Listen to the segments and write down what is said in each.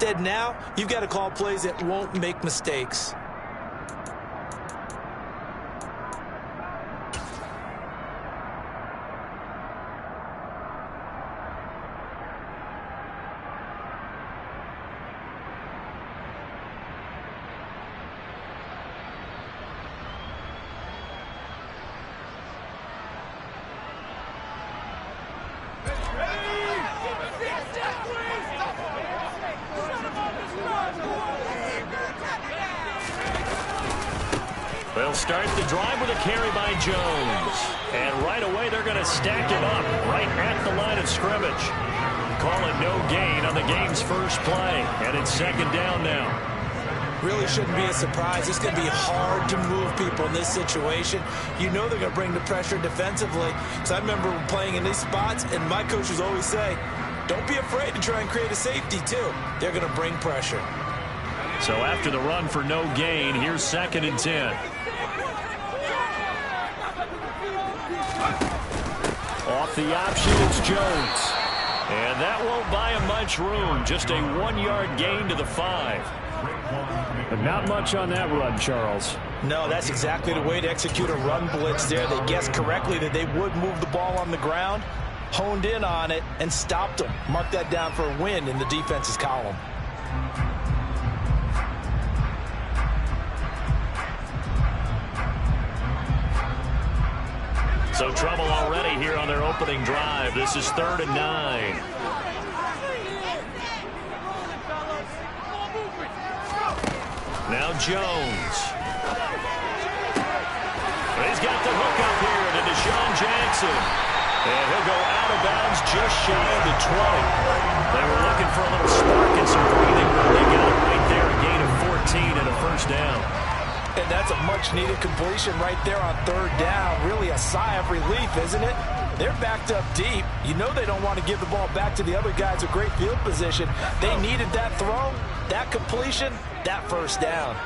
Instead now, you've got to call plays that won't make mistakes. They'll start the drive with a carry by Jones. And right away, they're going to stack it up right at the line of scrimmage. Call it no gain on the game's first play. And it's second down now. Really shouldn't be a surprise. It's going to be hard to move people in this situation. You know they're going to bring the pressure defensively. So I remember playing in these spots, and my coaches always say, don't be afraid to try and create a safety, too. They're going to bring pressure. So after the run for no gain, here's 2nd and 10. Off the option, it's Jones. And that won't buy him much room. Just a 1-yard gain to the 5. But not much on that run, Charles. No, that's exactly the way to execute a run blitz there. They guessed correctly that they would move the ball on the ground, honed in on it, and stopped them. Mark that down for a win in the defense's column. So trouble already here on their opening drive. This is 3rd and 9. Now Jones. He's got the hook up here to Deshaun Jackson. And he'll go out of bounds just shy of the 20. They were looking for a little spark and some breathing room. They got it right there. A gain of 14 and a first down. And that's a much-needed completion right there on 3rd down. Really a sigh of relief, isn't it? They're backed up deep. You know they don't want to give the ball back to the other guys with great field position. They needed that throw, that completion, that first down.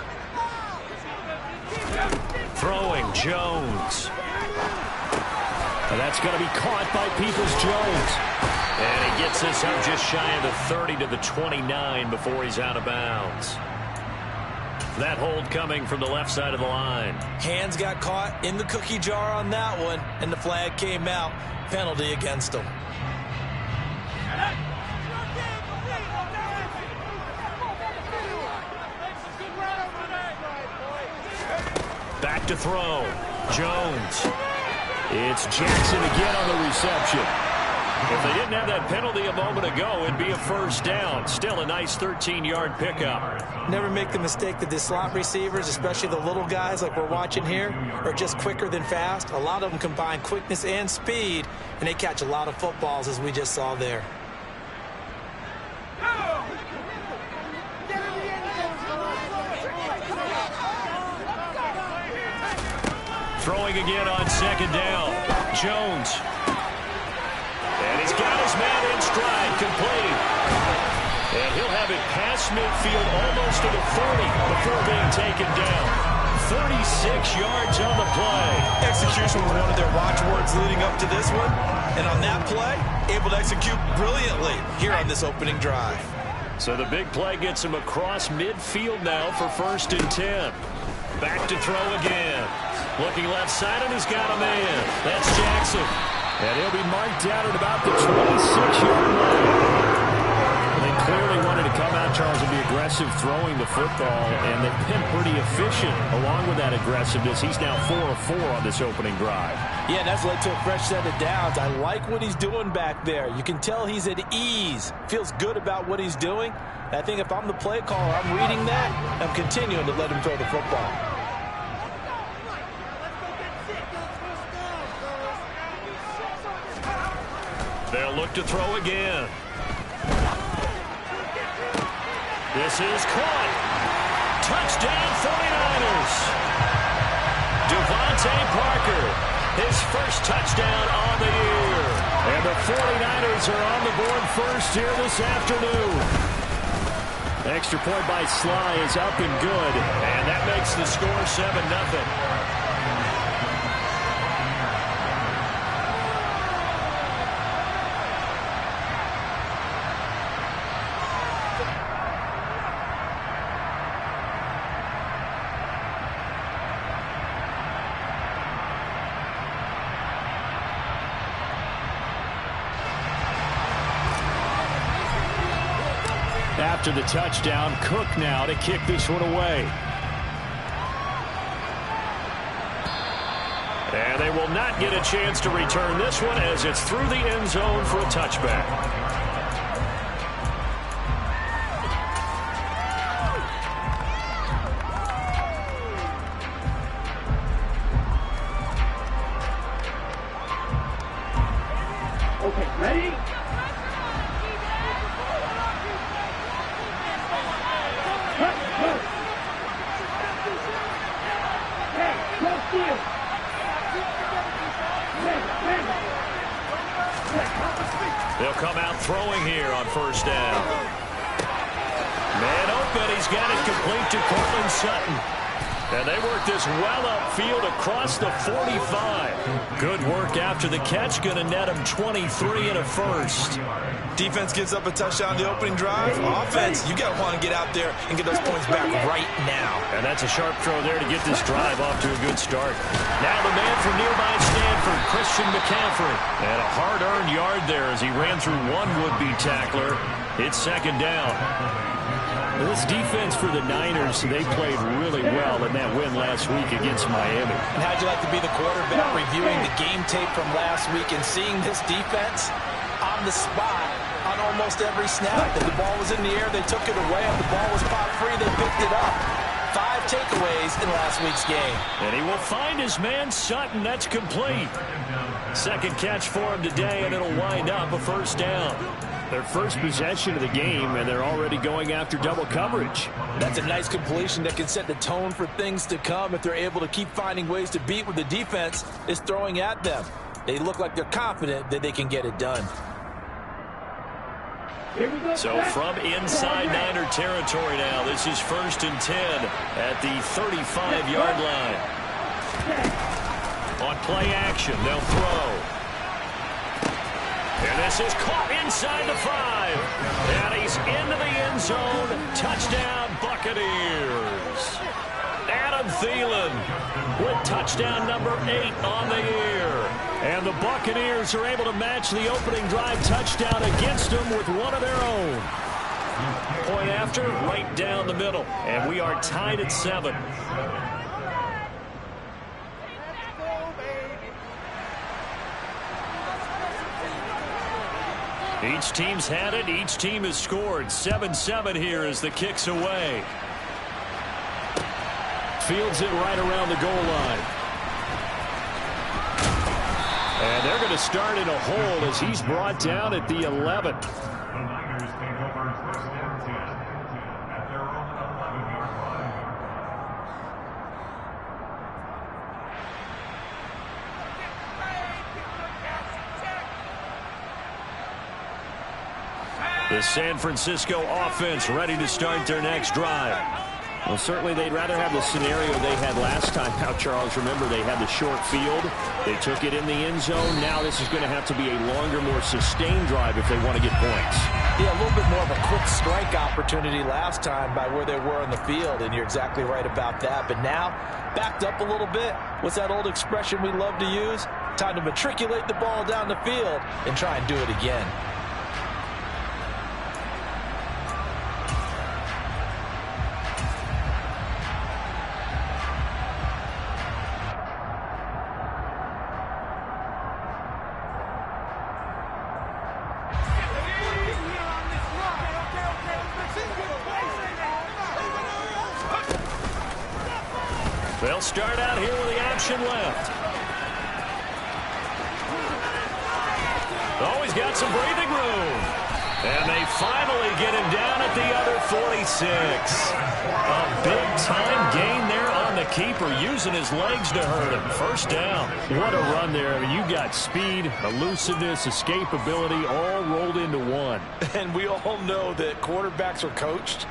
Throwing Jones. And that's going to be caught by Peoples-Jones. And he gets this up just shy of the 30 to the 29 before he's out of bounds. That hold coming from the left side of the line. Hands got caught in the cookie jar on that one, and the flag came out. Penalty against him. Back to throw. Jones. It's Jackson again on the reception. If they didn't have that penalty a moment ago, it'd be a first down. Still a nice 13-yard pickup. Never make the mistake that the slot receivers, especially the little guys like we're watching here, are just quicker than fast. A lot of them combine quickness and speed, and they catch a lot of footballs, as we just saw there. Throwing again on 2nd down. Jones. And he's got his man in stride, complete. And he'll have it past midfield almost to the 40 before being taken down. 36 yards on the play. Execution was one of their watchwords leading up to this one. And on that play, able to execute brilliantly here on this opening drive. So the big play gets him across midfield now for 1st and 10. Back to throw again. Looking left side, and he's got a man. That's Jackson. And he'll be marked down at about the 26-yard line. They clearly wanted to come out, Charles, and be aggressive throwing the football, and they've been pretty efficient along with that aggressiveness. He's now 4 of 4 on this opening drive. Yeah, that's led to a fresh set of downs. I like what he's doing back there. You can tell he's at ease. Feels good about what he's doing. I think if I'm the play caller, I'm reading that. I'm continuing to let him throw the football. They'll look to throw again. This is caught. Touchdown 49ers. Devontae Parker, his first touchdown on the year. And the 49ers are on the board first here this afternoon. Extra point by Sly is up and good. And that makes the score 7-0. After the touchdown, Cook now to kick this one away. And they will not get a chance to return this one as it's through the end zone for a touchback. Okay, ready? They'll come out throwing here on first down. Man open, he's got it complete to Cortland Sutton. And they work this well upfield across the 45. Good work after the catch, going to net him 23 and a first. Defense gives up a touchdown the opening drive. Offense, you got to want to get out there and get those points back right now. And that's a sharp throw there to get this drive off to a good start. Now the man from nearby Stanford, Christian McCaffrey. And a hard-earned yard there as he ran through one would-be tackler. It's second down. This defense for the Niners, they played really well in that win last week against Miami. And how'd you like to be the quarterback reviewing the game tape from last week and seeing this defense on the spot on almost every snap? If the ball was in the air, they took it away. If the ball was pop free, they picked it up. 5 takeaways in last week's game. And he will find his man Sutton. That's complete. Second catch for him today, and it'll wind up a first down. Their first possession of the game, and they're already going after double coverage. That's a nice completion that can set the tone for things to come if they're able to keep finding ways to beat what the defense is throwing at them. They look like they're confident that they can get it done. So from inside Niner territory now, this is 1st and 10 at the 35-yard line. On play action, they'll throw. And this is caught inside the 5. And he's into the end zone. Touchdown, Buccaneers. Adam Thielen with touchdown number 8 on the year. And the Buccaneers are able to match the opening drive touchdown against them with one of their own. Point after, right down the middle. And we are tied at 7. Each team's had it. Each team has scored. 7-7 here as the kick's away. Fields it right around the goal line. And they're going to start in a hold as he's brought down at the 11. The San Francisco offense ready to start their next drive. Well, certainly they'd rather have the scenario they had last time out, Charles. Remember, they had the short field. They took it in the end zone. Now this is going to have to be a longer, more sustained drive if they want to get points. Yeah, a little bit more of a quick strike opportunity last time by where they were on the field, and you're exactly right about that. But now, backed up a little bit. What's that old expression we love to use? Time to matriculate the ball down the field and try and do it again. They'll start out here with the option left. Oh, he's got some breathing room. And they finally get him down at the other 46. A big-time gain there on the keeper, using his legs to hurt him. First down. What a run there. I mean, you got speed, elusiveness, escapability, all rolled into one. And we all know that quarterbacks are coached.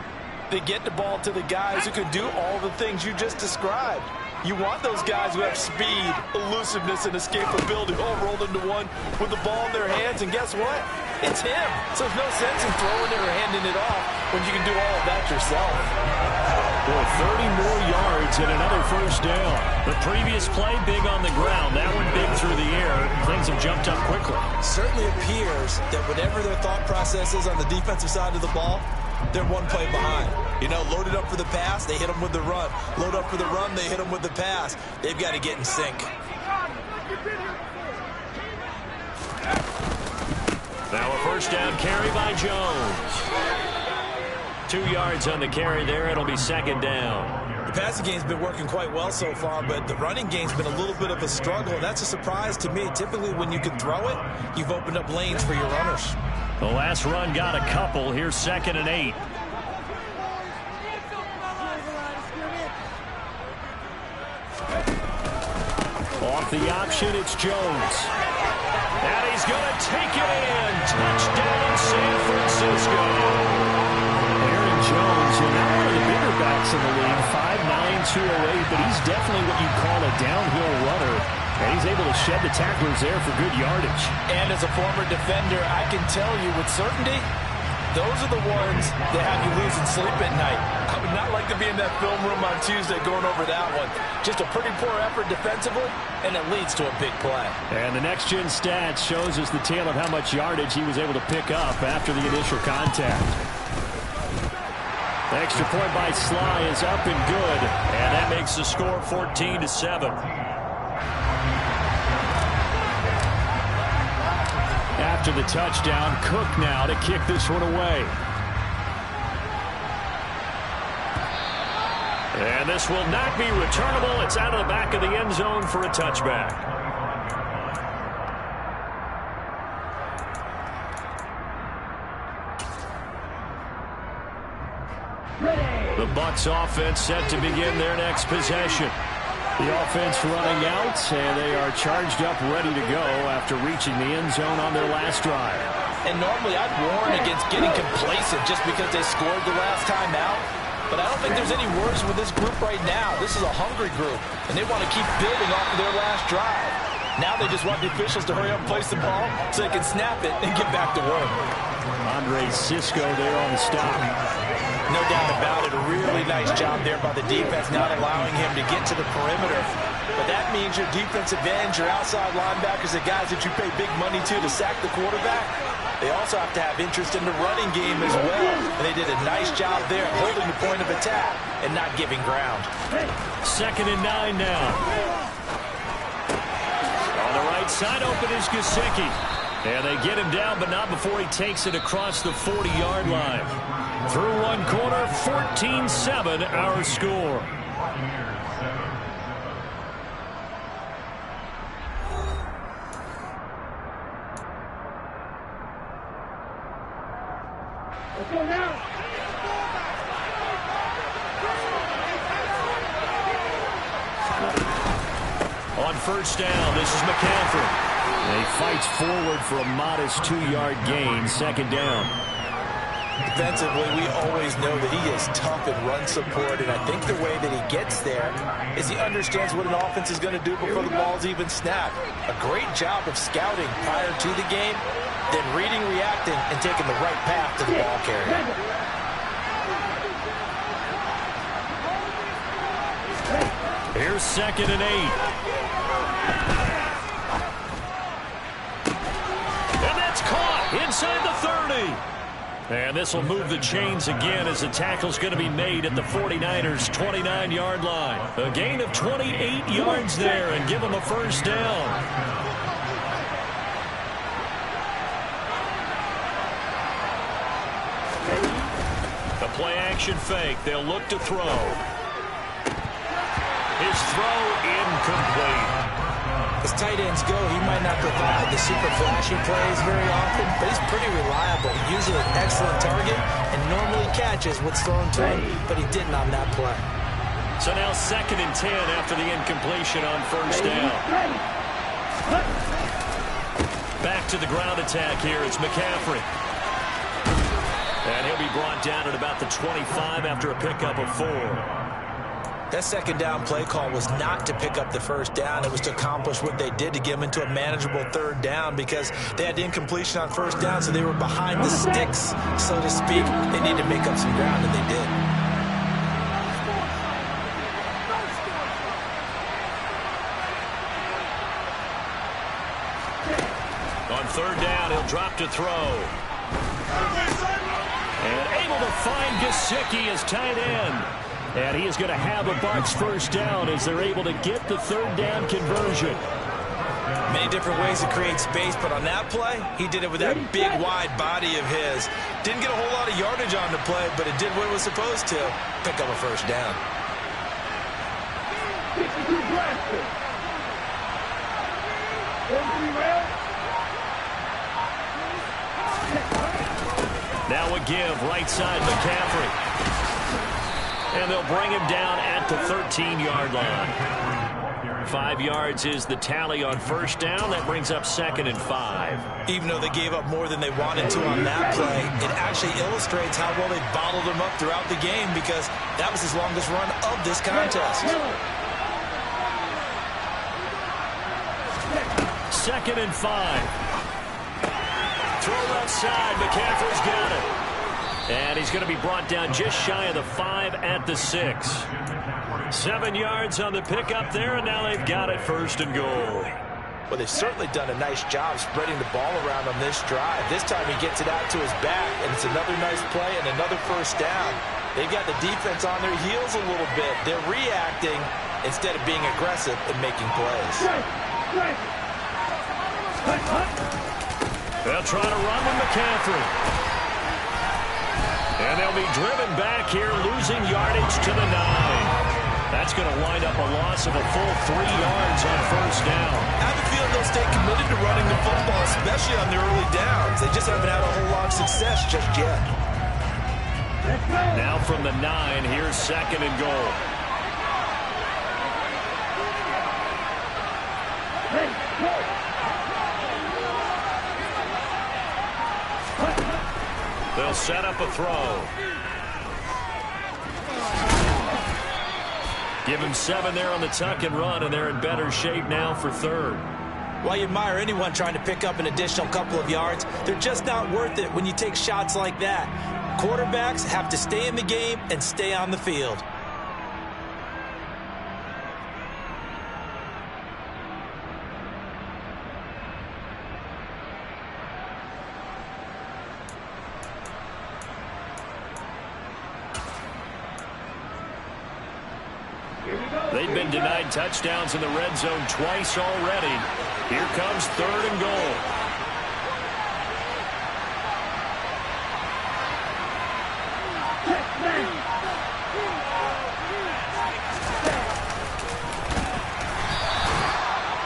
They get the ball to the guys who can do all the things you just described. You want those guys who have speed, elusiveness, and escapability all rolled into one with the ball in their hands. And guess what? It's him. So there's no sense in throwing it or handing it off when you can do all of that yourself. Boy, 30 more yards and another first down. The previous play, big on the ground. That one big through the air. Things have jumped up quickly. Certainly appears that whatever their thought process is on the defensive side of the ball, they're one play behind. You know, loaded up for the pass, they hit them with the run. Load up for the run, they hit them with the pass. They've got to get in sync. Now a first down carry by Jones. 2 yards on the carry there. It'll be second down. The passing game's been working quite well so far, but the running game's been a little bit of a struggle, and that's a surprise to me. Typically, when you can throw it, you've opened up lanes for your runners. The last run got a couple. Here's 2nd and 8. Off the option, it's Jones. And he's going to take it in. Touchdown, San Francisco. Aaron Jones, now one of the bigger backs in the league, 5'9", 208, but he's definitely what you'd call a downhill runner. And he's able to shed the tacklers there for good yardage. And as a former defender, I can tell you with certainty, those are the ones that have you losing sleep at night. I would not like to be in that film room on Tuesday going over that one. Just a pretty poor effort defensively, and it leads to a big play. And the next-gen stats shows us the tale of how much yardage he was able to pick up after the initial contact. The extra point by Sly is up and good. And that makes the score 14-7. After the touchdown, Cook now to kick this one away. And this will not be returnable. It's out of the back of the end zone for a touchback. The Bucs offense set to begin their next possession. The offense running out, and they are charged up, ready to go after reaching the end zone on their last drive. And normally I'd warn against getting complacent just because they scored the last time out. But I don't think there's any worries with this group right now. This is a hungry group, and they want to keep building off of their last drive. Now they just want the officials to hurry up and place the ball so they can snap it and get back to work. Andre Cisco there on the stop. No doubt about it. A really nice job there by the defense, not allowing him to get to the perimeter. But that means your defensive ends, your outside linebackers, the guys that you pay big money to sack the quarterback, they also have to have interest in the running game as well. And they did a nice job there holding the point of attack and not giving ground. 2nd and 9 now. On the right side, open is Gesicki. And they get him down, but not before he takes it across the 40-yard line. Through one quarter, 14-7 our score. Let's go now. On first down, this is McCaffrey. And he fights forward for a modest 2-yard gain, 2nd down. Defensively, we always know that he is tough in run support, and I think the way that he gets there is he understands what an offense is going to do before the ball's even snapped. A great job of scouting prior to the game, then reading, reacting, and taking the right path to the ball carrier. Here's 2nd and 8. And that's caught inside the 30. And this will move the chains again as the tackle's going to be made at the 49ers' 29-yard line. A gain of 28 yards there and give them a first down. The play-action fake. They'll look to throw. His throw incomplete. As tight ends go, he might not provide the super flashy plays very often, but he's pretty reliable. Usually an excellent target and normally catches what's thrown to him, but he didn't on that play. So now 2nd and 10 after the incompletion on first down. Back to the ground attack here. It's McCaffrey. And he'll be brought down at about the 25 after a pickup of 4. That 2nd down play call was not to pick up the first down. It was to accomplish what they did to get them into a manageable 3rd down because they had incompletion on first down, so they were behind the sticks, so to speak. They needed to make up some ground, and they did. On 3rd down, he'll drop to throw. And able to find Gesicki as tight end. And he is going to have a Bucs first down as they're able to get the third down conversion. Many different ways to create space, but on that play, he did it with that big, wide body of his. Didn't get a whole lot of yardage on the play, but it did what it was supposed to. Pick up a first down. Now a give, right side McCaffrey. And they'll bring him down at the 13-yard line. 5 yards is the tally on first down. That brings up 2nd and 5. Even though they gave up more than they wanted to on that play, it actually illustrates how well they bottled him up throughout the game because that was his longest run of this contest. 2nd and 5. Throw left side. McCaffrey's got it. And he's going to be brought down just shy of the 5 at the 6. 7 yards on the pickup there, and now they've got it 1st and goal. Well, they've certainly done a nice job spreading the ball around on this drive. This time he gets it out to his back, and it's another nice play and another first down. They've got the defense on their heels a little bit. They're reacting instead of being aggressive and making plays. They'll try to run with McCaffrey. And they'll be driven back here, losing yardage to the 9. That's going to wind up a loss of a full 3 yards on first down. I have a feeling they'll stay committed to running the football, especially on the early downs. They just haven't had a whole lot of success just yet. Now from the 9, here's 2nd and goal. They'll set up a throw. Give him 7 there on the tuck and run, and they're in better shape now for 3rd. While you admire anyone trying to pick up an additional couple of yards, they're just not worth it when you take shots like that. Quarterbacks have to stay in the game and stay on the field. They've been denied touchdowns in the red zone twice already. Here comes 3rd and goal.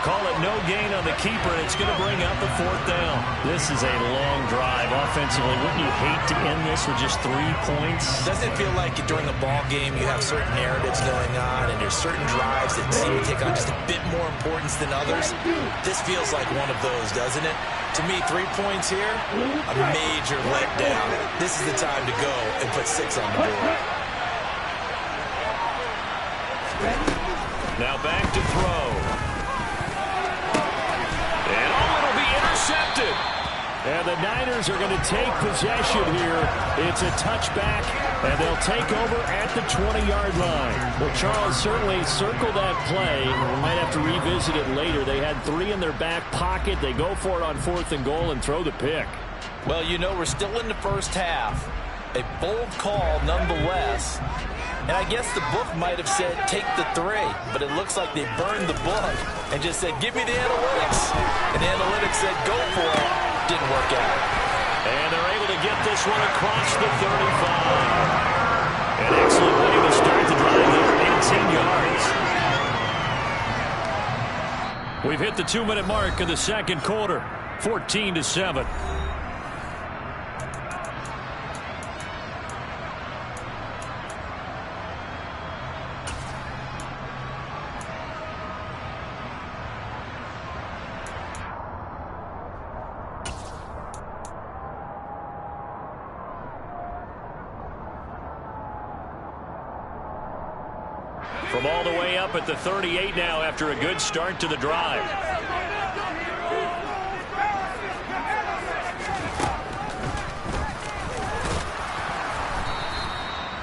Call it no gain on the keeper, and it's going to bring up the 4th down. This is a long drive offensively. Wouldn't you hate to end this with just 3 points? Doesn't it feel like during a ball game you have certain narratives going on and there's certain drives that seem to take on just a bit more importance than others? This feels like one of those, doesn't it? To me, 3 points here, a major letdown. This is the time to go and put 6 on the board. Now back to throw. And it'll be intercepted. And the Niners are going to take possession here. It's a touchback, and they'll take over at the 20-yard line. Well, Charles, certainly circle that play. We might have to revisit it later. They had 3 in their back pocket. They go for it on 4th and goal and throw the pick. Well, you know, we're still in the first half. A bold call nonetheless. And I guess the book might have said take the 3, but it looks like they burned the book and just said give me the analytics. And the analytics said go for it. Didn't work out. And they're able to get this one across the 35. An excellent way to start the drive there, 18 yards. We've hit the 2-minute mark of the 2nd quarter, 14-7. From all the way up at the 38 now after a good start to the drive.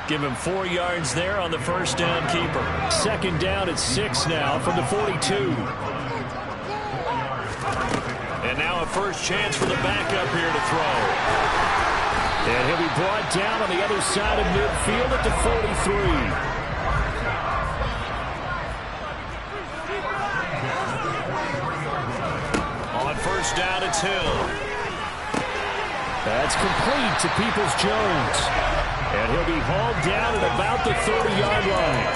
Give him 4 yards there on the first down keeper. 2nd down at 6 now from the 42. And now a first chance for the backup here to throw. And he'll be brought down on the other side of midfield at the 43. First down, it's Hill. That's complete to Peoples-Jones. And he'll be hauled down at about the 30-yard line.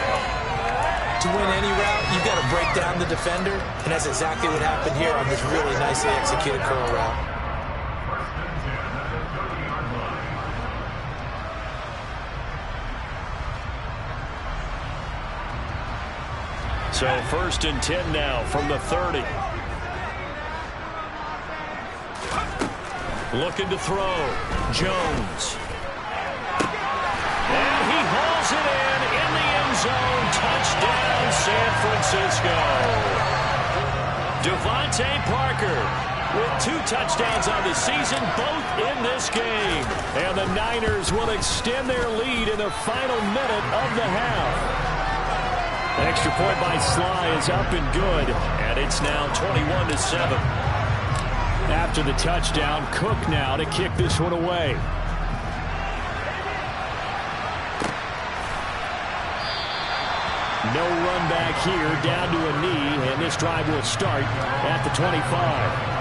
To win any route, you've got to break down the defender, and that's exactly what happened here on this really nicely executed curl route. So first and 10 now from the 30. Looking to throw. Jones. And he hauls it in the end zone. Touchdown, San Francisco. Devontae Parker with 2 touchdowns on the season, both in this game. And the Niners will extend their lead in the final minute of the half. An extra point by Sly is up and good. And it's now 21-7. After the touchdown, Cook now to kick this one away. No run back here, down to a knee, and this drive will start at the 25.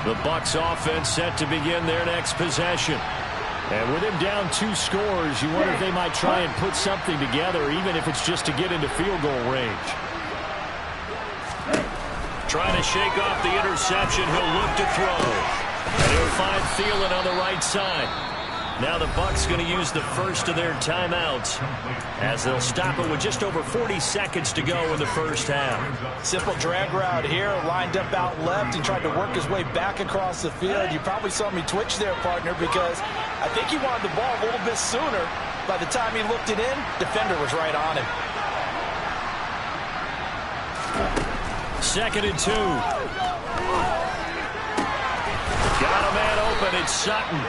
The Bucs offense set to begin their next possession. And with him down 2 scores, you wonder if they might try and put something together, even if it's just to get into field goal range. Trying to shake off the interception. He'll look to throw. And he'll find Thielen on the right side. Now the Bucs going to use the first of their timeouts as they'll stop it with just over 40 seconds to go in the first half. Simple drag route here, lined up out left. He tried to work his way back across the field. You probably saw me twitch there, partner, because I think he wanted the ball a little bit sooner. By the time he looked it in, defender was right on him. 2nd and 2. Got a man open. It's Sutton.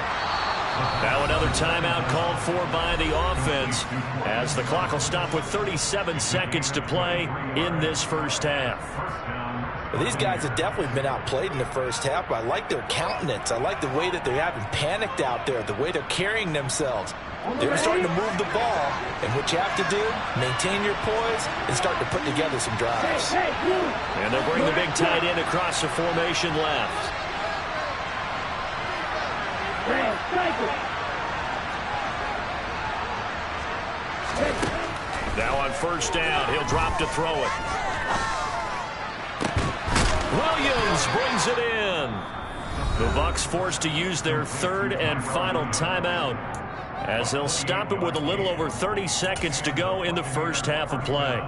Now another timeout called for by the offense as the clock will stop with 37 seconds to play in this first half. Well, these guys have definitely been outplayed in the first half, but I like their countenance. I like the way that they haven't panicked out there, the way they're carrying themselves. They're starting to move the ball, and what you have to do, maintain your poise and start to put together some drives. And they'll bring the big tight end across the formation left. Now on first down, he'll drop to throw it. Williams brings it in. The Bucs forced to use their 3rd and final timeout as they'll stop it with a little over 30 seconds to go in the first half of play.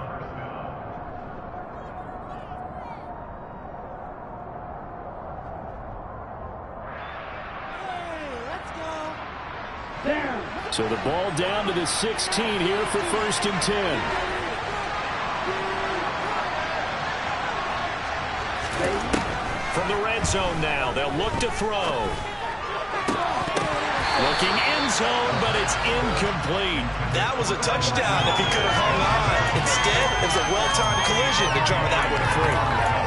So the ball down to the 16 here for 1st and 10. From the red zone now, they'll look to throw. Looking end zone, but it's incomplete. That was a touchdown if he could have hung on. Instead, it was a well-timed collision to draw that one free.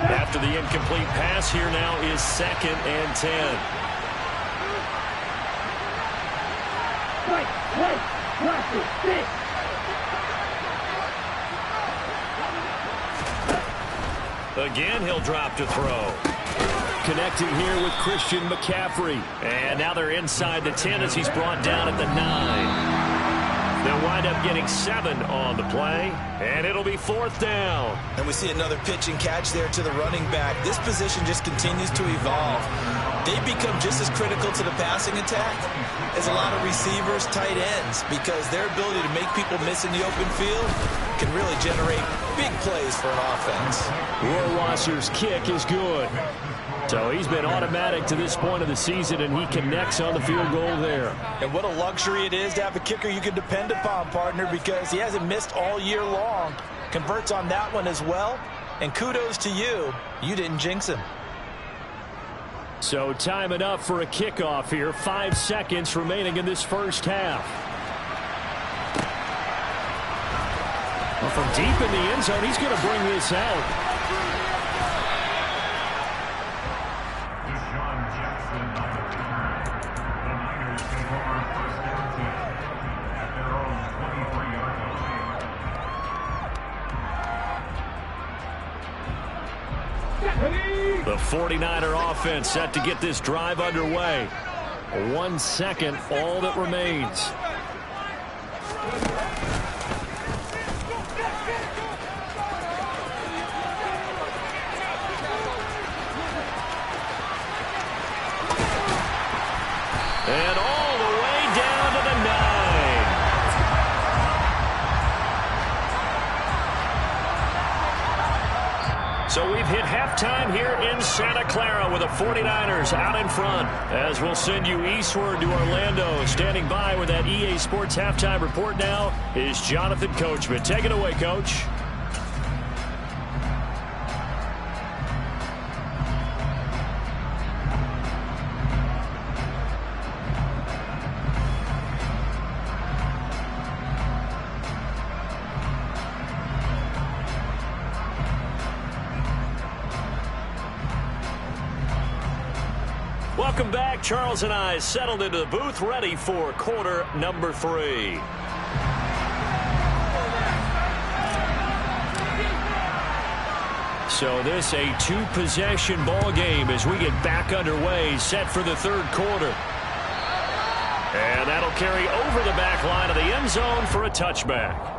After the incomplete pass, here now is 2nd and 10. Again, he'll drop to throw. Connecting here with Christian McCaffrey. And now they're inside the 10 as he's brought down at the 9. They'll wind up getting 7 on the play, and it'll be 4th down. And we see another pitch and catch there to the running back. This position just continues to evolve. They've become just as critical to the passing attack as a lot of receivers, tight ends, because their ability to make people miss in the open field can really generate big plays for an offense. Rohrwasser's kick is good. So he's been automatic to this point of the season, and he connects on the field goal there. And what a luxury it is to have a kicker you can depend upon, partner, because he hasn't missed all year long. Converts on that one as well. And kudos to you. You didn't jinx him. So time it up for a kickoff here. 5 seconds remaining in this first half. Well, from deep in the end zone, he's going to bring this out. The 49er offense set to get this drive underway. 1 second, all that remains. And all the way down to the 9. So we've hit halftime here in Santa Clara with the 49ers out in front. As we'll send you eastward to Orlando. Standing by with that EA Sports halftime report now is Jonathan Coachman. Take it away, Coach. Welcome back. Charles and I settled into the booth, ready for quarter number 3. So this a 2-possession ball game as we get back underway, set for the third quarter. And that'll carry over the back line of the end zone for a touchback.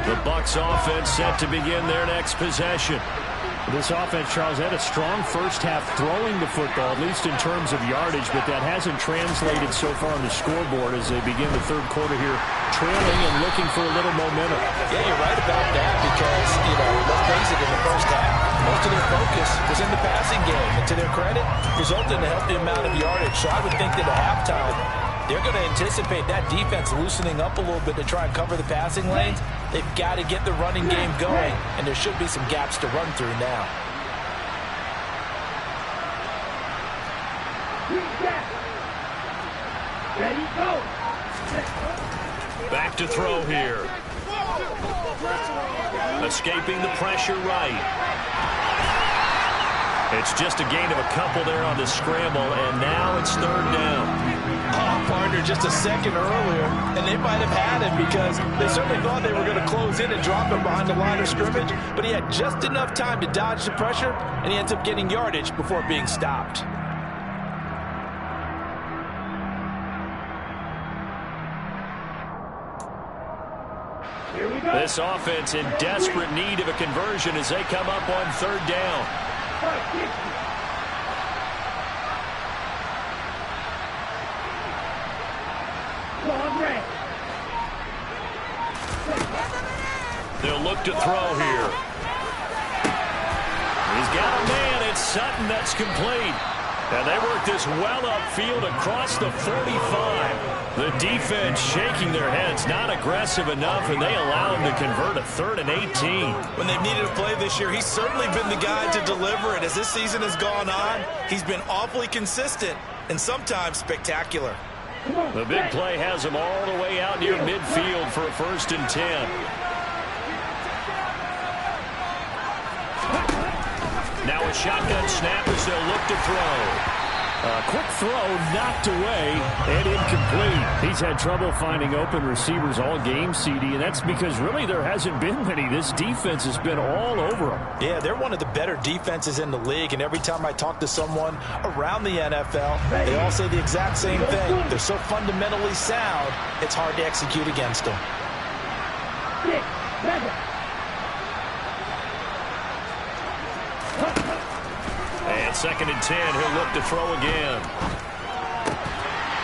The Bucs offense set to begin their next possession. This offense, Charles, had a strong first half throwing the football, at least in terms of yardage, but that hasn't translated so far on the scoreboard as they begin the third quarter here, trailing and looking for a little momentum. Yeah, you're right about that because, let's face it, in the first half, most of their focus was in the passing game. And to their credit, resulted in a healthy amount of yardage. So I would think that at halftime, they're going to anticipate that defense loosening up a little bit to try and cover the passing lanes. They've got to get the running game going, and there should be some gaps to run through now. Ready, go. Back to throw here. Escaping the pressure right. It's just a gain of a couple there on the scramble, and now it's third down. Oh, partner, just a second earlier, and they might have had him because they certainly thought they were going to close in and drop him behind the line of scrimmage, but he had just enough time to dodge the pressure, and he ends up getting yardage before being stopped. This offense in desperate need of a conversion as they come up on third down. They'll look to throw here. He's got a man. It's Sutton that's complete. And they work this well upfield across the 45. The defense shaking their heads, not aggressive enough, and they allow him to convert a 3rd and 18. When they've needed a play this year, he's certainly been the guy to deliver it. As this season has gone on, he's been awfully consistent and sometimes spectacular. The big play has him all the way out near midfield for a 1st and 10. Now a shotgun snap as they'll look to throw. A quick throw knocked away and incomplete. He's had trouble finding open receivers all game, CD, and that's because really there hasn't been many. This defense has been all over them. Yeah, they're one of the better defenses in the league, and every time I talk to someone around the NFL, they all say the exact same thing. They're so fundamentally sound, it's hard to execute against them. 6, 7. And 2nd and 10, he'll look to throw again.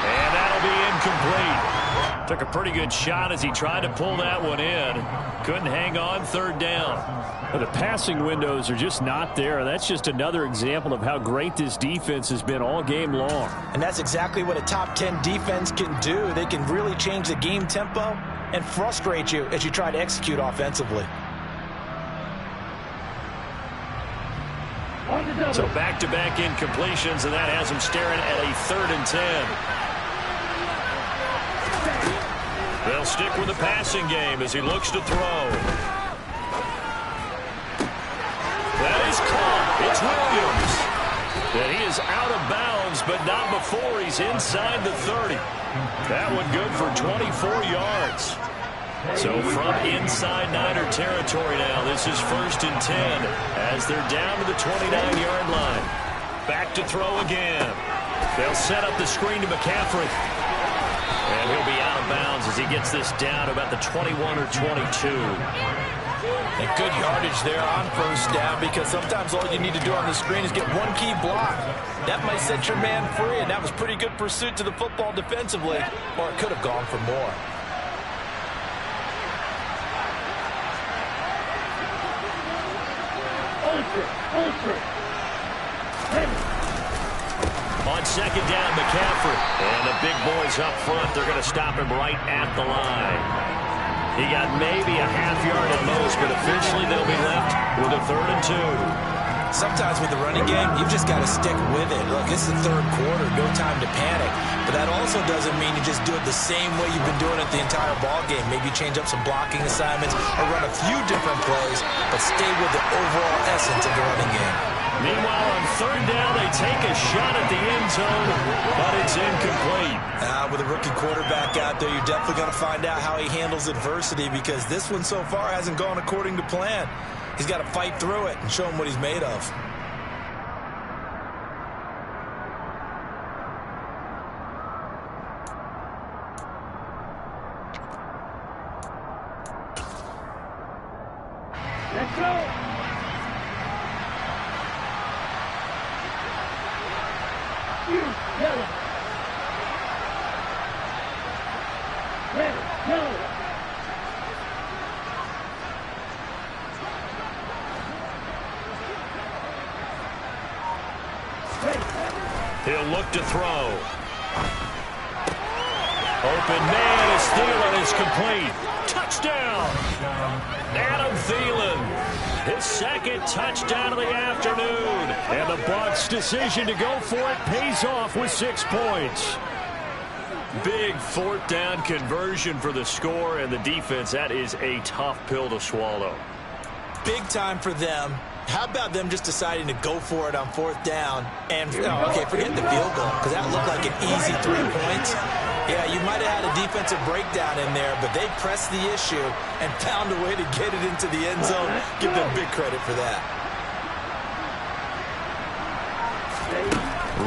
And that'll be incomplete. Took a pretty good shot as he tried to pull that one in. Couldn't hang on, third down. Well, the passing windows are just not there. That's just another example of how great this defense has been all game long. And that's exactly what a top 10 defense can do. They can really change the game tempo and frustrate you as you try to execute offensively. So back-to-back incompletions, and that has him staring at a 3rd and 10. They'll stick with the passing game as he looks to throw. That is caught. It's Williams. And he is out of bounds, but not before he's inside the 30. That one good for 24 yards. So from inside Niner territory now, this is 1st and 10 as they're down to the 29-yard line. Back to throw again. They'll set up the screen to McCaffrey. And he'll be out of bounds as he gets this down to about the 21 or 22. And good yardage there on 1st down, because sometimes all you need to do on the screen is get one key block. That might set your man free, and that was pretty good pursuit to the football defensively, or it could have gone for more. On 2nd down, McCaffrey. And the big boys up front, they're going to stop him right at the line. He got maybe a half yard at most, but officially they'll be left with a 3rd and 2. Sometimes with the running game, you've just got to stick with it. Look, it's the 3rd quarter, no time to panic. But that also doesn't mean you just do it the same way you've been doing it the entire ball game. Maybe change up some blocking assignments or run a few different plays, but stay with the overall essence of the running game. Meanwhile, on 3rd down, they take a shot at the end zone, but it's incomplete. With a rookie quarterback out there, you're definitely going to find out how he handles adversity, because this one so far hasn't gone according to plan. He's got to fight through it and show him what he's made of. Let's go. Yellow. Red, yellow. He'll look to throw. Open man is Thielen is complete. Touchdown! Adam Thielen. His 2nd touchdown of the afternoon. And the Bucs' decision to go for it pays off with 6 points. Big 4th down conversion for the score, and the defense, that is a tough pill to swallow. Big time for them. How about them just deciding to go for it on 4th down? And, okay, forget the field goal, because that looked like an easy 3 points. Yeah, you might have had a defensive breakdown in there, but they pressed the issue and found a way to get it into the end zone. Give them big credit for that.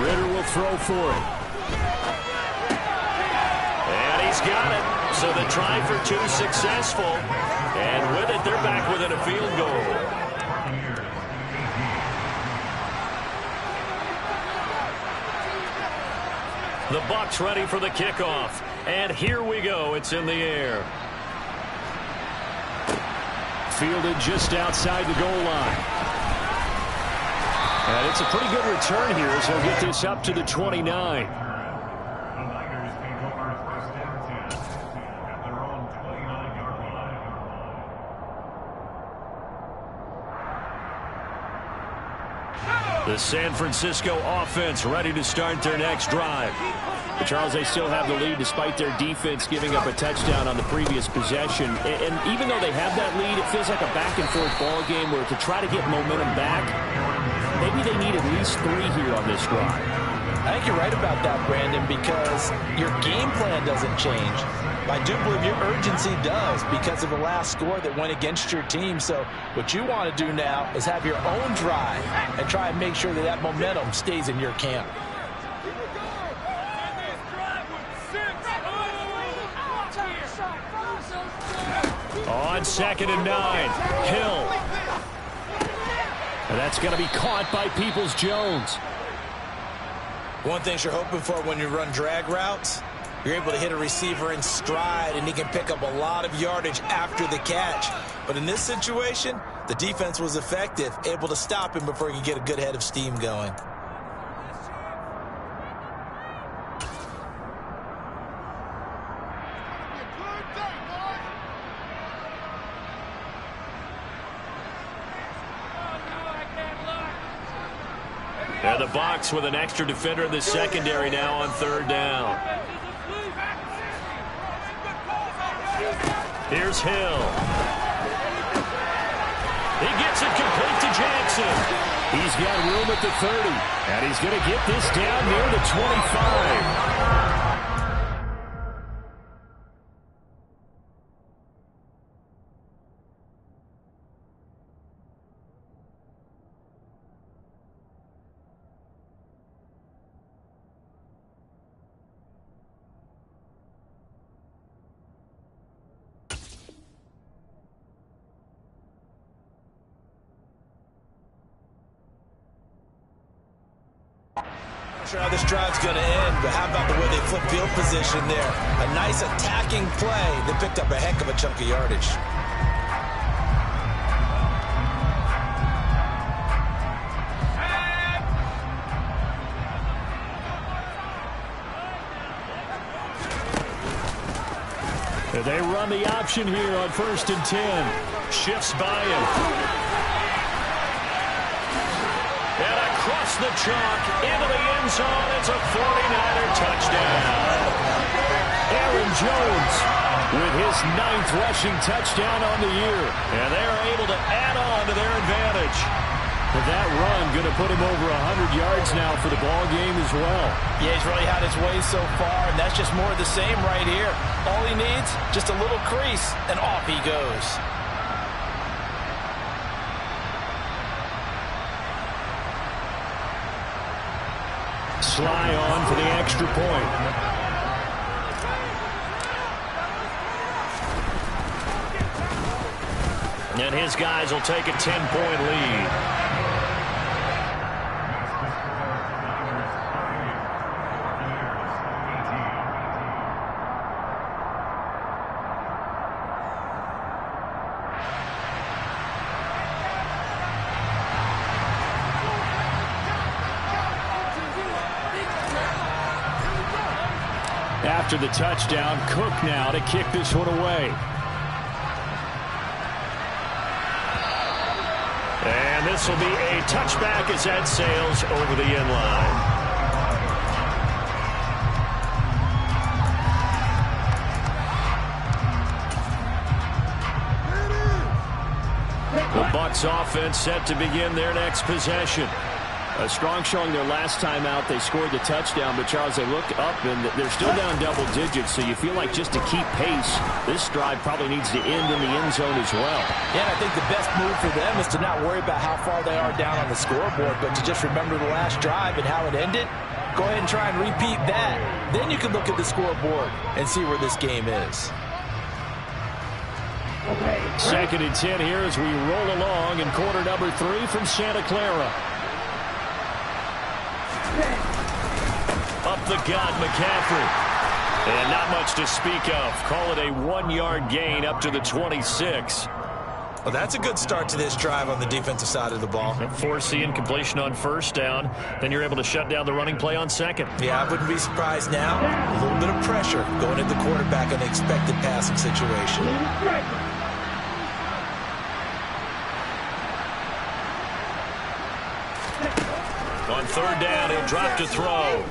Ritter will throw for it. And he's got it. So the try for 2 successful. And with it, they're back within a field goal. The Bucs ready for the kickoff. And here we go. It's in the air. Fielded just outside the goal line. And it's a pretty good return here as he'll get this up to the 29. The San Francisco offense ready to start their next drive. But Charles, they still have the lead despite their defense giving up a touchdown on the previous possession. And even though they have that lead, it feels like a back-and-forth ball game where to try to get momentum back, maybe they need at least 3 here on this drive. I think you're right about that, Brandon, because your game plan doesn't change. I do believe your urgency does because of the last score that went against your team. So what you want to do now is have your own drive and try and make sure that that momentum stays in your camp. On 2nd and 9, Hill. And that's going to be caught by Peoples-Jones. One thing you're hoping for when you run drag routes You're able to hit a receiver in stride, and he can pick up a lot of yardage after the catch. But in this situation, the defense was effective, able to stop him before he could get a good head of steam going. And the box with an extra defender in the secondary now on third down. Here's Hill. He gets it complete to Jackson. He's got room at the 30, and he's going to get this down near the 25. Not sure how this drive's going to end, but how about the way they flip field position there? A nice attacking play that picked up a heck of a chunk of yardage. They run the option here on 1st and 10. Shifts by him. And across the chalk into the end zone. It's a 49er touchdown. Aaron Jones with his 9th rushing touchdown on the year. And they're able to add on to their advantage. But that run going to put him over 100 yards now for the ball game as well. Yeah, he's really had his way so far, and that's just more of the same right here. All he needs, just a little crease, and off he goes. Sly on for the extra point. And his guys will take a 10-point lead. After the touchdown, Cook now to kick this one away. And this will be a touchback as that sails over the end line. The Bucs offense set to begin their next possession. A strong showing their last time out. They scored the touchdown, but Charles, they look up and they're still down double digits, so you feel like just to keep pace, this drive probably needs to end in the end zone as well. Yeah, I think the best move for them is to not worry about how far they are down on the scoreboard, but to just remember the last drive and how it ended. Go ahead and try and repeat that. Then you can look at the scoreboard and see where this game is. 2nd and 10 here as we roll along in quarter number 3 from Santa Clara. Up the gut, McCaffrey. And not much to speak of. Call it a 1-yard gain up to the 26. Well, that's a good start to this drive on the defensive side of the ball. Force the incompletion on 1st down. Then you're able to shut down the running play on 2nd. Yeah, I wouldn't be surprised now. A little bit of pressure going at the quarterback in an expected passing situation. On 3rd down, he'll drop to throw.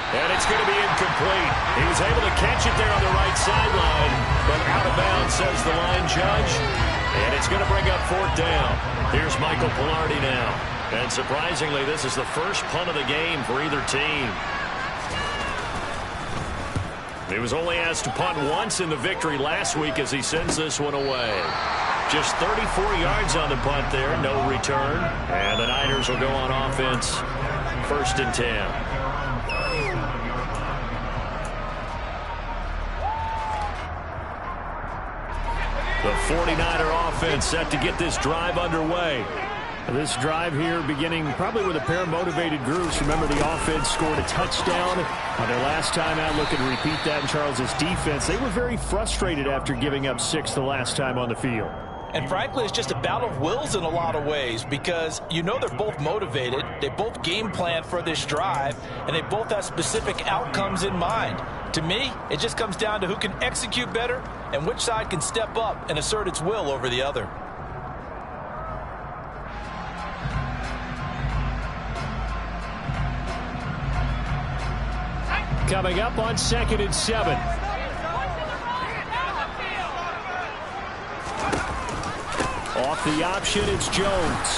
And it's going to be incomplete. He was able to catch it there on the right sideline, but out of bounds, says the line judge. And it's going to bring up 4th down. Here's Michael Pilardi now. And surprisingly, this is the first punt of the game for either team. He was only asked to punt once in the victory last week as he sends this one away. Just 34 yards on the punt there, no return. And the Niners will go on offense, 1st and 10. The 49er offense set to get this drive underway. This drive here beginning probably with a pair of motivated groups. Remember, the offense scored a touchdown on their last time out. Looking to repeat that in Charles's defense. They were very frustrated after giving up 6 the last time on the field. And frankly, it's just a battle of wills in a lot of ways because you know they're both motivated. They both game plan for this drive, and they both have specific outcomes in mind. To me, it just comes down to who can execute better and which side can step up and assert its will over the other. Coming up on 2nd and 7. Off the option, it's Jones.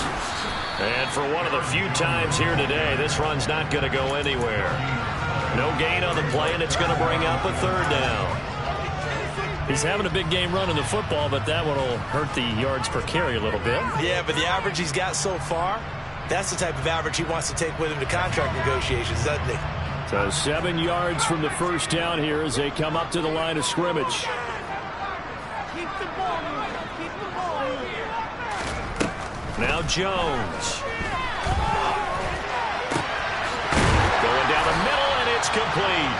And for one of the few times here today, this run's not going to go anywhere. No gain on the play, and it's going to bring up a 3rd down. He's having a big game running the football, but that one will hurt the yards per carry a little bit. Yeah, but the average he's got so far, that's the type of average he wants to take with him to contract negotiations, doesn't he? So 7 yards from the 1st down here as they come up to the line of scrimmage. Now Jones. Going down the middle, and it's complete.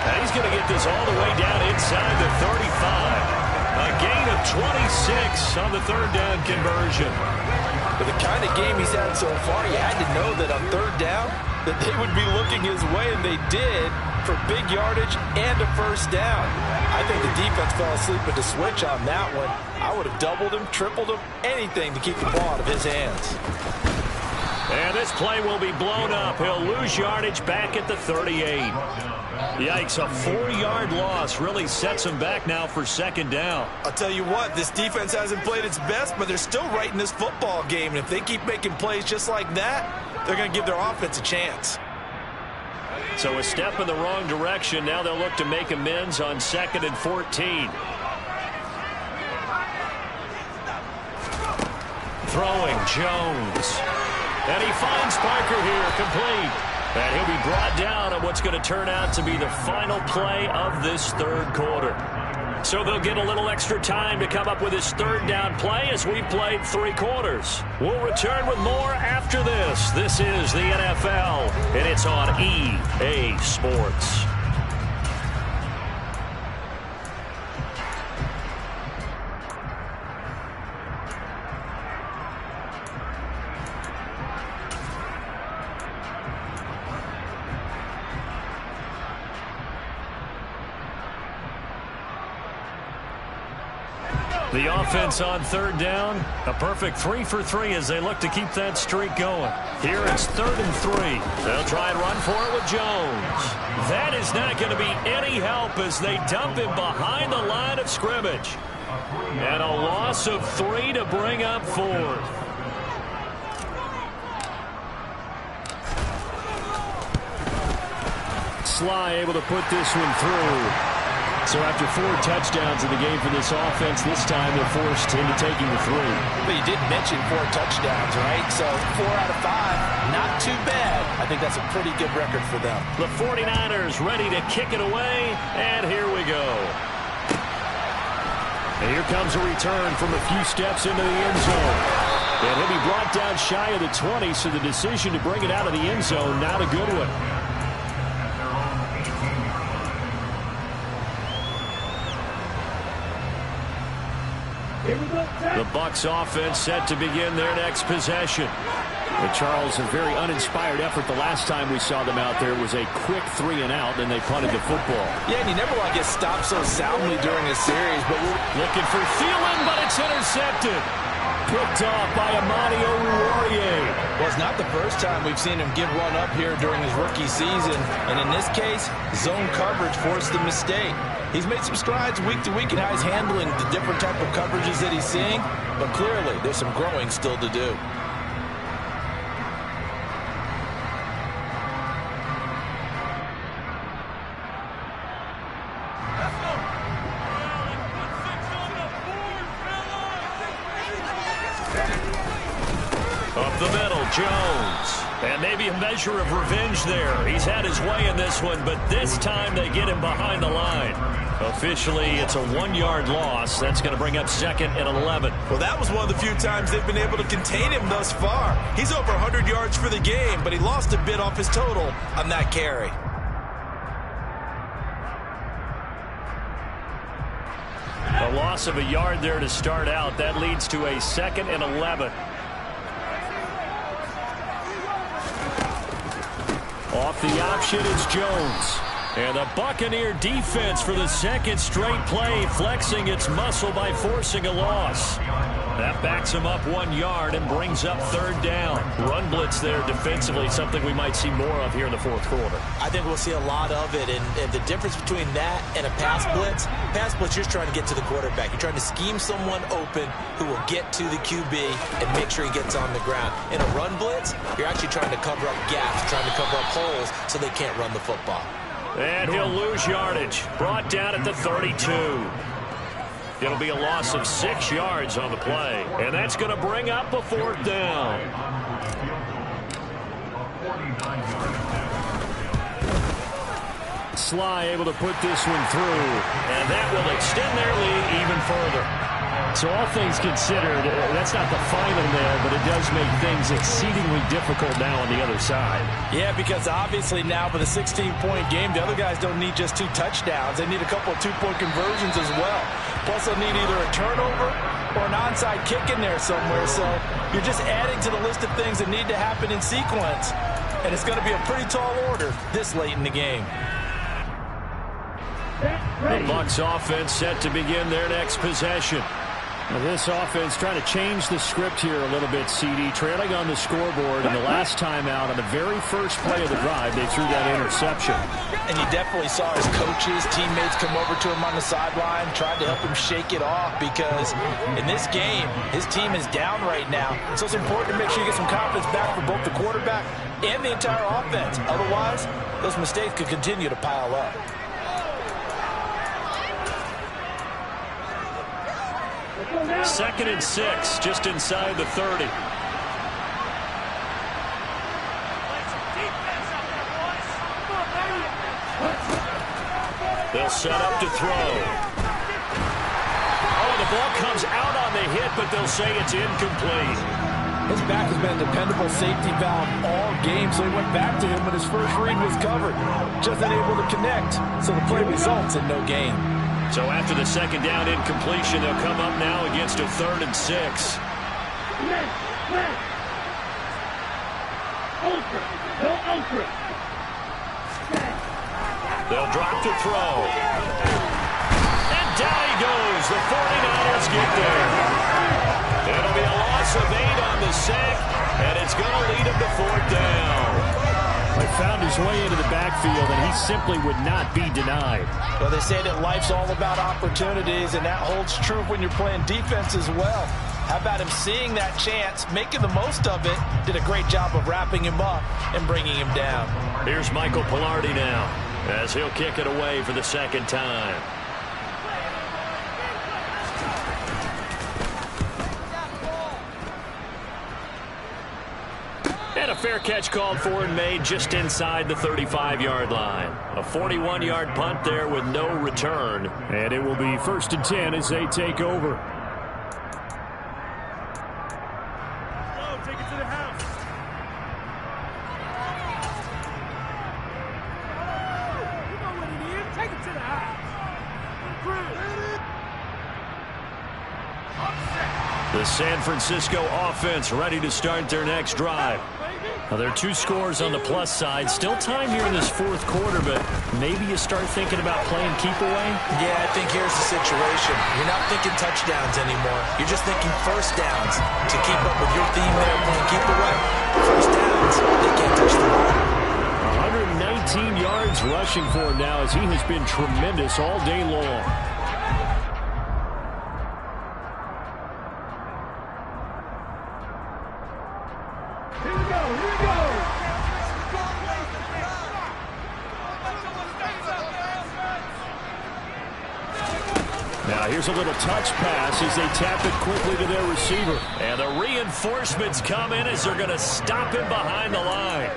And he's going to get this all the way down inside the 35. A gain of 26 on the 3rd down conversion. With the kind of game he's had so far, you had to know that on 3rd down, that they would be looking his way, and they did, for big yardage and a 1st down. I think the defense fell asleep at the switch on that one. I would have doubled him, tripled him, anything to keep the ball out of his hands. And this play will be blown up. He'll lose yardage back at the 38. Yikes, a 4-yard loss really sets him back now for 2nd down. I'll tell you what, this defense hasn't played its best, but they're still right in this football game. And if they keep making plays just like that, they're going to give their offense a chance. So a step in the wrong direction. Now they'll look to make amends on 2nd and 14. Throwing Jones. And he finds Parker here, complete. And he'll be brought down on what's going to turn out to be the final play of this 3rd quarter. So they'll get a little extra time to come up with his 3rd down play as we played 3 quarters. We'll return with more after this. This is the NFL, and it's on EA Sports. The offense on 3rd down, a perfect 3 for 3 as they look to keep that streak going. Here it's 3rd and 3. They'll try and run for it with Jones. That is not going to be any help as they dump him behind the line of scrimmage. And a loss of 3 to bring up 4th. Sly able to put this one through. So after 4 touchdowns in the game for this offense, this time they're forced into taking the 3. But you did mention 4 touchdowns, right? So 4 out of 5, not too bad. I think that's a pretty good record for them. The 49ers ready to kick it away, and here we go. And here comes a return from a few steps into the end zone. And he'll be brought down shy of the 20, so the decision to bring it out of the end zone, not a good one. The Bucs offense set to begin their next possession. The Charles, a very uninspired effort the last time we saw them out there. It was a quick 3 and out, and they punted the football. Yeah, and you never want to get stopped so soundly during a series, but we're looking for Thielen, but it's intercepted. Picked off by Amani Oruwariye. Well, it's not the first time we've seen him give one up here during his rookie season, and in this case, zone coverage forced the mistake. He's made some strides week to week in how he's handling the different type of coverages that he's seeing, but clearly there's some growing still to do. Up the middle, Jones. And maybe a measure of revenge there. He's had his way in this one, but this time they get him behind the line. Officially, it's a 1-yard loss. That's going to bring up 2nd and 11. Well, that was one of the few times they've been able to contain him thus far. He's over 100 yards for the game, but he lost a bit off his total on that carry. A loss of a yard there to start out. That leads to a 2nd and 11. Off the option is Jones. And the Buccaneer defense for the 2nd straight play, flexing its muscle by forcing a loss. That backs him up 1 yard and brings up 3rd down. Run blitz there defensively, something we might see more of here in the 4th quarter. I think we'll see a lot of it, and the difference between that and a pass blitz, you're trying to get to the quarterback. You're trying to scheme someone open who will get to the QB and make sure he gets on the ground. In a run blitz, you're actually trying to cover up gaps, trying to cover up holes so they can't run the football. And he'll lose yardage. Brought down at the 32. It'll be a loss of 6 yards on the play. And that's going to bring up a 4th down. Sly able to put this one through. And that will extend their lead even further. So all things considered, that's not the final nail, but it does make things exceedingly difficult now on the other side. Yeah, because obviously now with a 16-point game, the other guys don't need just 2 touchdowns. They need a couple of 2-point conversions as well. Plus they'll need either a turnover or an onside kick in there somewhere. So you're just adding to the list of things that need to happen in sequence. And it's going to be a pretty tall order this late in the game. The Bucs offense set to begin their next possession. Now this offense trying to change the script here a little bit, CD. Trailing on the scoreboard, and the last time out on the very first play of the drive, they threw that interception. And you definitely saw his coaches, teammates come over to him on the sideline, tried to help him shake it off because in this game, his team is down right now. So it's important to make sure you get some confidence back for both the quarterback and the entire offense. Otherwise, those mistakes could continue to pile up. Second and 6, just inside the 30. They'll set up to throw. Oh, the ball comes out on the hit, but they'll say it's incomplete. His back has been a dependable safety valve all game, so he went back to him when his first read was covered. Just unable to connect, so the play results in no gain. So after the 2nd down incompletion, they'll come up now against a 3rd and 6. They'll drop to throw. And down he goes. The 49ers get there. It'll be a loss of 8 on the sack, and it's going to lead him to 4th down. He found his way into the backfield, and he simply would not be denied. Well, they say that life's all about opportunities, and that holds true when you're playing defense as well. How about him seeing that chance, making the most of it, did a great job of wrapping him up and bringing him down. Here's Michael Pilardi now, as he'll kick it away for the 2nd time. And a fair catch called for and made just inside the 35-yard line. A 41-yard punt there with no return. And it will be 1st and 10 as they take over. Take it to the house. You know what it is. Take it to the house. The San Francisco offense ready to start their next drive. Now, there are 2 scores on the plus side. Still time here in this 4th quarter, but maybe you start thinking about playing keep away? Yeah, I think here's the situation. You're not thinking touchdowns anymore. You're just thinking first downs to keep up with your theme there playing keep away. First downs, they can't touch the ball. 119 yards rushing for him now as he has been tremendous all day long. Here's a little touch pass as they tap it quickly to their receiver. And the reinforcements come in as they're going to stop him behind the line.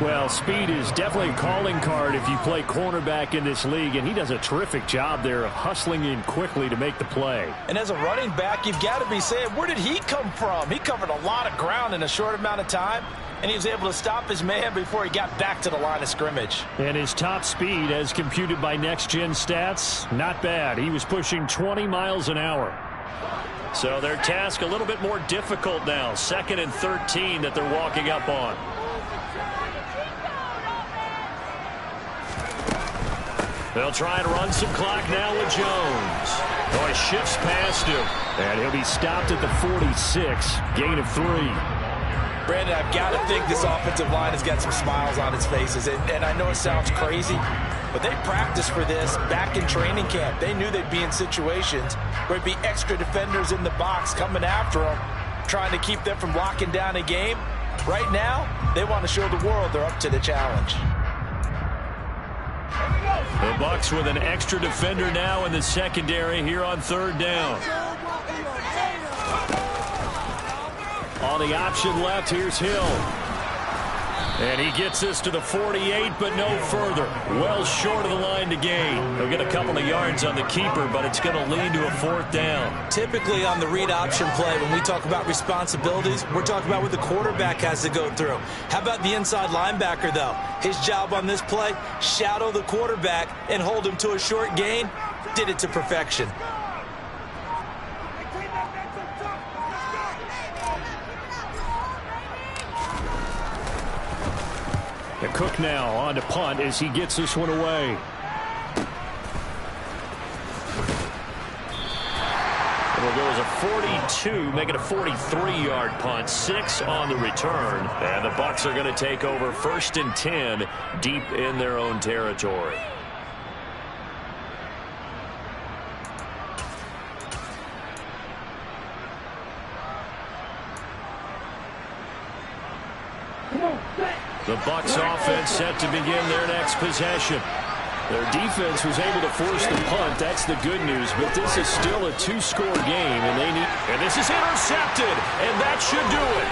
Well, speed is definitely a calling card if you play cornerback in this league, and he does a terrific job there of hustling in quickly to make the play. And as a running back, you've got to be saying, where did he come from? He covered a lot of ground in a short amount of time, and he was able to stop his man before he got back to the line of scrimmage. And his top speed, as computed by Next Gen Stats, not bad. He was pushing 20 miles an hour. So their task a little bit more difficult now. 2nd and 13 that they're walking up on. They'll try and run some clock now with Jones. Oh, he shifts past him. And he'll be stopped at the 46. Gain of 3. Brandon, I've got to think this offensive line has got some smiles on its faces. And I know it sounds crazy, but they practiced for this back in training camp. They knew they'd be in situations where it'd be extra defenders in the box coming after them, trying to keep them from locking down a game. Right now, they want to show the world they're up to the challenge. The Bucs with an extra defender now in the secondary here on 3rd down. On the option left, here's Hill. And he gets this to the 48, but no further. Well short of the line to gain. He'll get a couple of yards on the keeper, but it's going to lead to a 4th down. Typically on the read option play, when we talk about responsibilities, we're talking about what the quarterback has to go through. How about the inside linebacker, though? His job on this play, shadow the quarterback and hold him to a short gain. Did it to perfection. And Cook now on to punt as he gets this one away. It'll go as a 42, make it a 43-yard punt, 6 on the return. And the Bucs are going to take over 1st and 10 deep in their own territory. The Bucs offense set to begin their next possession. Their defense was able to force the punt. That's the good news. But this is still a 2-score game, and they need. And this is intercepted, and that should do it.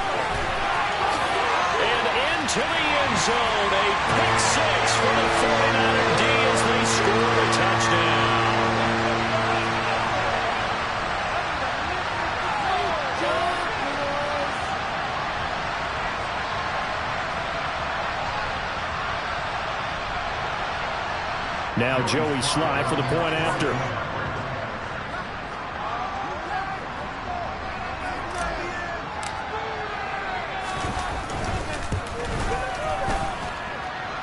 And into the end zone, a pick 6 for the 49er D as they score a touchdown. Now Joey Sly for the point after.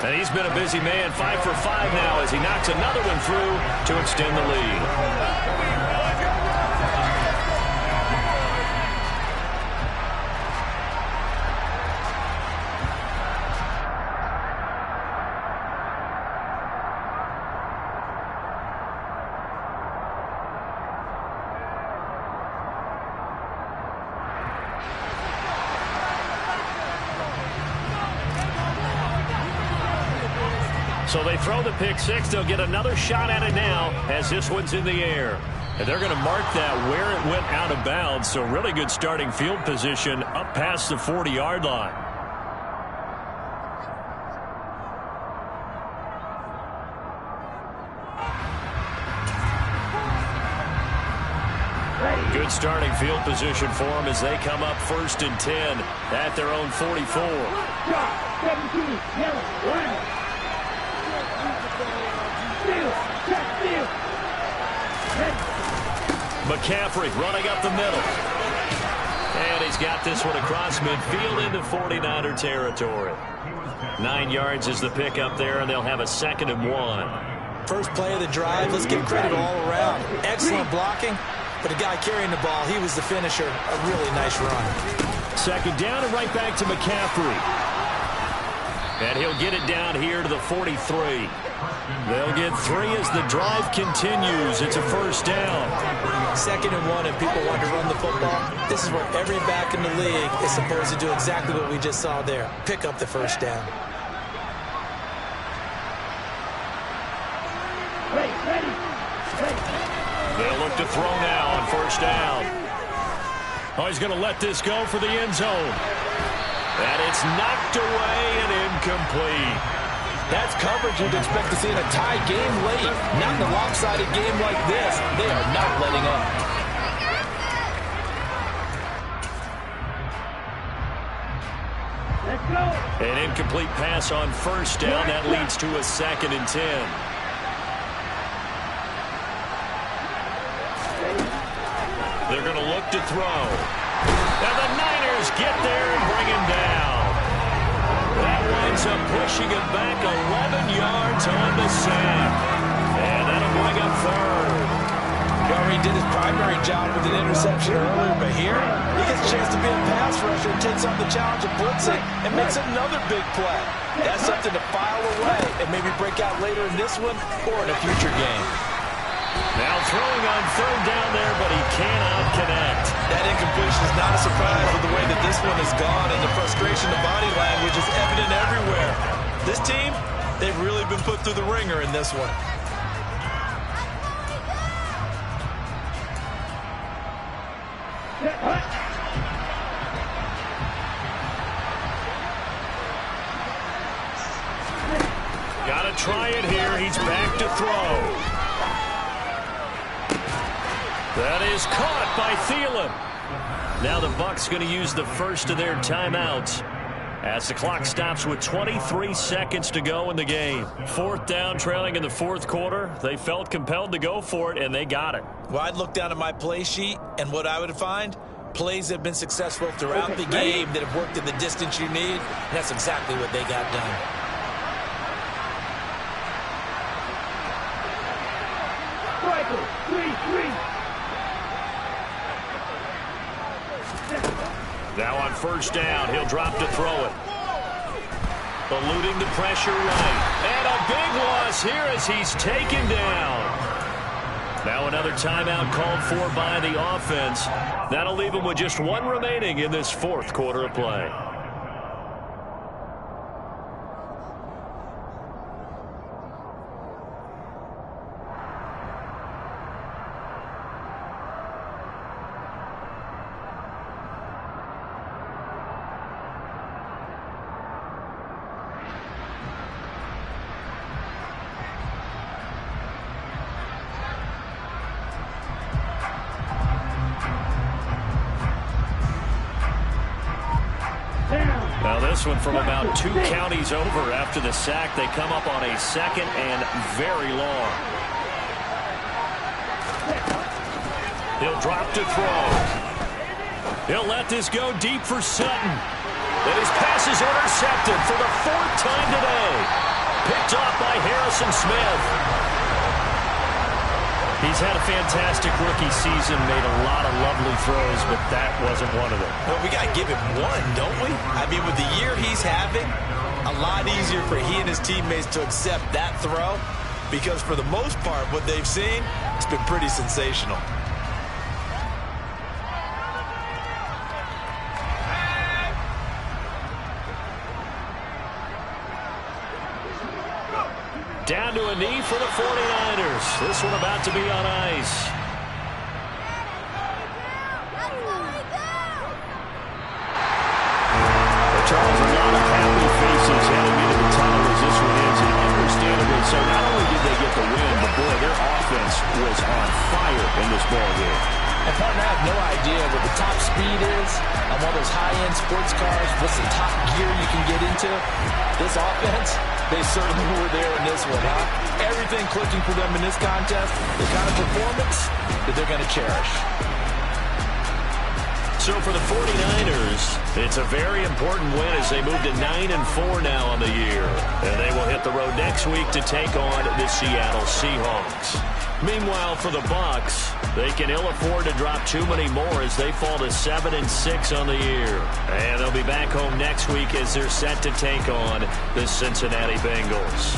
And he's been a busy man, 5 for 5 now as he knocks another one through to extend the lead. So they throw the pick 6. They'll get another shot at it now as this one's in the air. And they're going to mark that where it went out of bounds. So really good starting field position up past the 40-yard line. Good starting field position for them as they come up 1st and 10 at their own 44. McCaffrey running up the middle. And he's got this one across midfield into 49er territory. 9 yards is the pickup there, and they'll have a 2nd and 1. First play of the drive, let's give credit all around. Excellent blocking, but the guy carrying the ball, he was the finisher. A really nice run. 2nd down and right back to McCaffrey. And he'll get it down here to the 43. They'll get 3 as the drive continues. It's a 1st down. 2nd and 1, and people want to run the football. This is where every back in the league is supposed to do exactly what we just saw there. Pick up the 1st down. They'll look to throw now on first down. Oh, he's going to let this go for the end zone. And it's knocked away and incomplete. That's coverage you'd expect to see in a tie game late. Not in a lopsided game like this. They are not letting up. Let's go. An incomplete pass on first down. That leads to a 2nd and 10. They're going to look to throw. And the Niners get there and bring him down. That winds up pushing him back 11 yards on the sack. And that'll bring up 3rd. He already did his primary job with an interception earlier, but here he gets a chance to be a pass rusher and takes on the challenge of blitzing and makes another big play. That's something to file away and maybe break out later in this one or in a future game. Now throwing on 3rd down there, but he cannot connect. That incompletion is not a surprise with the way that this one has gone, and the frustration of body language is evident everywhere. This team, they've really been put through the ringer in this one. Got to try it here. He's back to throw. That is caught by Thielen. Now the Bucs going to use the first of their timeouts as the clock stops with 23 seconds to go in the game. 4th down, trailing in the 4th quarter. They felt compelled to go for it, and they got it. Well, I'd look down at my play sheet, and what I would find, plays that have been successful throughout the game that have worked in the distance you need, and that's exactly what they got done. Now on first down, he'll drop to throw it. Eluding the pressure right. And a big loss here as he's taken down. Now another timeout called for by the offense. That'll leave him with just 1 remaining in this 4th quarter of play. Now this one from about 2 counties over after the sack. They come up on a 2nd and very long. He'll drop to throw. He'll let this go deep for Sutton. And his pass is intercepted for the 4th time today. Picked off by Harrison Smith. He's had a fantastic rookie season, made a lot of lovely throws, but that wasn't one of them. Well, we got to give him one, don't we? I mean, with the year he's having, a lot easier for he and his teammates to accept that throw because for the most part, what they've seen, it's been pretty sensational. Down to a knee for the 49ers. This one about to be on ice. Charles, a lot of happy faces heading into the tunnel as this one ends, and understandably so. Not only did they get the win, but boy, their offense was on fire in this ball game. And partner, I have no idea what the top speed is on one of those high-end sports cars. What's the top gear you can get into? This offense, they certainly were there in this one, huh? Everything clicking for them in this contest, the kind of performance that they're going to cherish. So for the 49ers, it's a very important win as they move to 9-4 now on the year. And they will hit the road next week to take on the Seattle Seahawks. Meanwhile, for the Bucs, they can ill afford to drop too many more as they fall to 7-6 on the year. And they'll be back home next week as they're set to take on the Cincinnati Bengals.